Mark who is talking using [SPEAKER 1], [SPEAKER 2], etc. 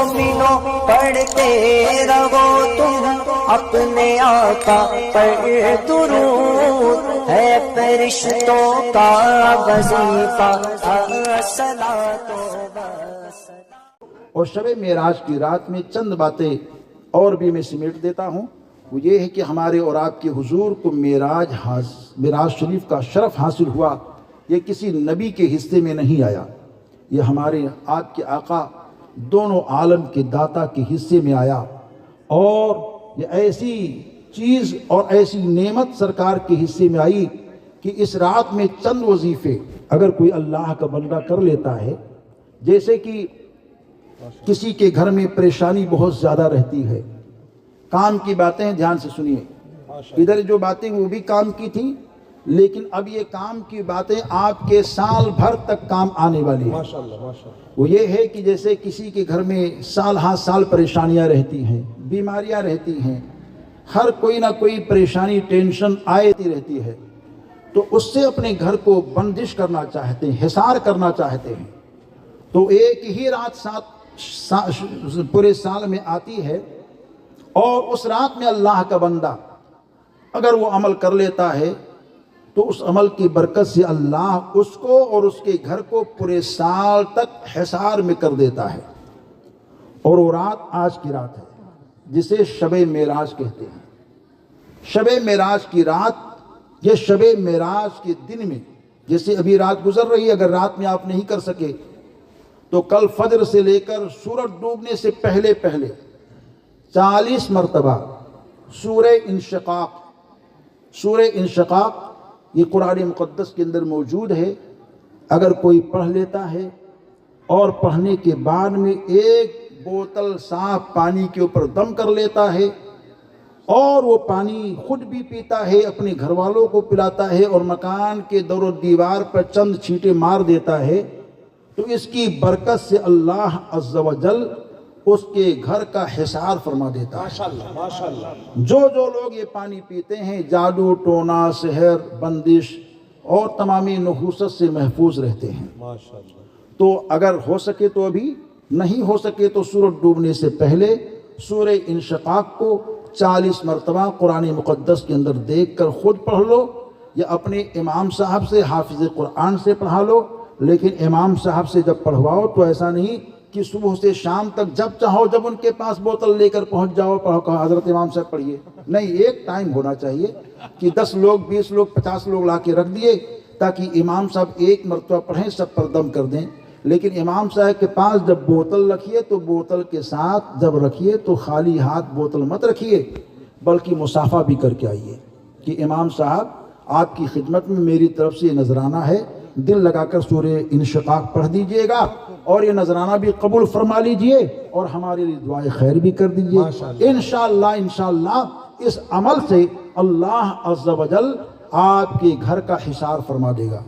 [SPEAKER 1] مومنوں پڑھتے رہو تم اپنے آقا پر درود، ہے فرشتوں کا وظیفہ الصلاۃ والسلام۔
[SPEAKER 2] اور شب معراج کی رات میں چند باتیں اور بھی میں سمیٹ دیتا ہوں، وہ یہ ہے کہ ہمارے اور آپ کے حضور کو معراج شریف کا شرف حاصل ہوا، یہ کسی نبی کے حصے میں نہیں آیا، یہ ہمارے آپ کے آقا دونوں عالم کے داتا کے حصے میں آیا، اور یہ ایسی چیز اور ایسی نعمت سرکار کے حصے میں آئی کہ اس رات میں چند وظیفے اگر کوئی اللہ کا بندہ کر لیتا ہے، جیسے کہ کسی کے گھر میں پریشانی بہت زیادہ رہتی ہے، کام کی باتیں دھیان سے سنیے، ادھر جو باتیں وہ بھی کام کی تھیں، لیکن اب یہ کام کی باتیں آپ کے سال بھر تک کام آنے والی ہیں۔ وہ یہ ہے کہ جیسے کسی کے گھر میں سال ہاں سال پریشانیاں رہتی ہیں، بیماریاں رہتی ہیں، ہر کوئی نہ کوئی پریشانی ٹینشن آتی رہتی ہے، تو اس سے اپنے گھر کو بندش کرنا چاہتے ہیں، حصار کرنا چاہتے ہیں، تو ایک ہی رات پورے سال میں آتی ہے، اور اس رات میں اللہ کا بندہ اگر وہ عمل کر لیتا ہے تو اس عمل کی برکت سے اللہ اس کو اور اس کے گھر کو پورے سال تک حصار میں کر دیتا ہے۔ اور وہ رات آج کی رات ہے جسے شب معراج کہتے ہیں۔ شب معراج کی رات، یہ شب معراج کے دن میں، جیسے ابھی رات گزر رہی ہے، اگر رات میں آپ نہیں کر سکے تو کل فجر سے لے کر سورج ڈوبنے سے پہلے 40 مرتبہ سورہ انشقاق یہ قرآن مقدس کے اندر موجود ہے، اگر کوئی پڑھ لیتا ہے اور پڑھنے کے بعد میں ایک بوتل صاف پانی کے اوپر دم کر لیتا ہے، اور وہ پانی خود بھی پیتا ہے، اپنے گھر والوں کو پلاتا ہے، اور مکان کے دور و دیوار پر چند چھینٹے مار دیتا ہے، تو اس کی برکت سے اللہ عز و جل اس کے گھر کا حصار فرما دیتا ہے۔ جو لوگ یہ پانی پیتے ہیں جادو ٹونا سحر بندش اور تمامی نحوست سے محفوظ رہتے ہیں۔ تو اگر ہو سکے تو ابھی، نہیں ہو سکے تو سورج ڈوبنے سے پہلے سورہ انشقاق کو 40 مرتبہ قرآن مقدس کے اندر دیکھ کر خود پڑھ لو، یا اپنے امام صاحب سے حافظ قرآن سے پڑھا لو، لیکن امام صاحب سے جب پڑھواؤ تو ایسا نہیں کہ صبح سے شام تک جب چاہو جب ان کے پاس بوتل لے کر پہنچ جاؤ، پڑھو، کہا حضرت امام صاحب پڑھیے، نہیں، ایک ٹائم ہونا چاہیے کہ 10 لوگ 20 لوگ 50 لوگ لا کے رکھ دیے تاکہ امام صاحب ایک مرتبہ پڑھیں، سب پر دم کر دیں، لیکن امام صاحب کے پاس جب بوتل رکھیے تو بوتل کے ساتھ جب رکھیے تو خالی ہاتھ بوتل مت رکھیے، بلکہ مصافحہ بھی کر کے آئیے کہ امام صاحب آپ کی خدمت میں میری طرف سے یہ نذرانہ ہے، دل لگا کر سورہ انشقاق پڑھ دیجئے گا، اور یہ نذرانہ بھی قبول فرما لیجئے، اور ہمارے لیے دعائے خیر بھی کر دیجئے۔ انشاءاللہ اس عمل سے اللہ عز و جل آپ کے گھر کا حصار فرما دے گا۔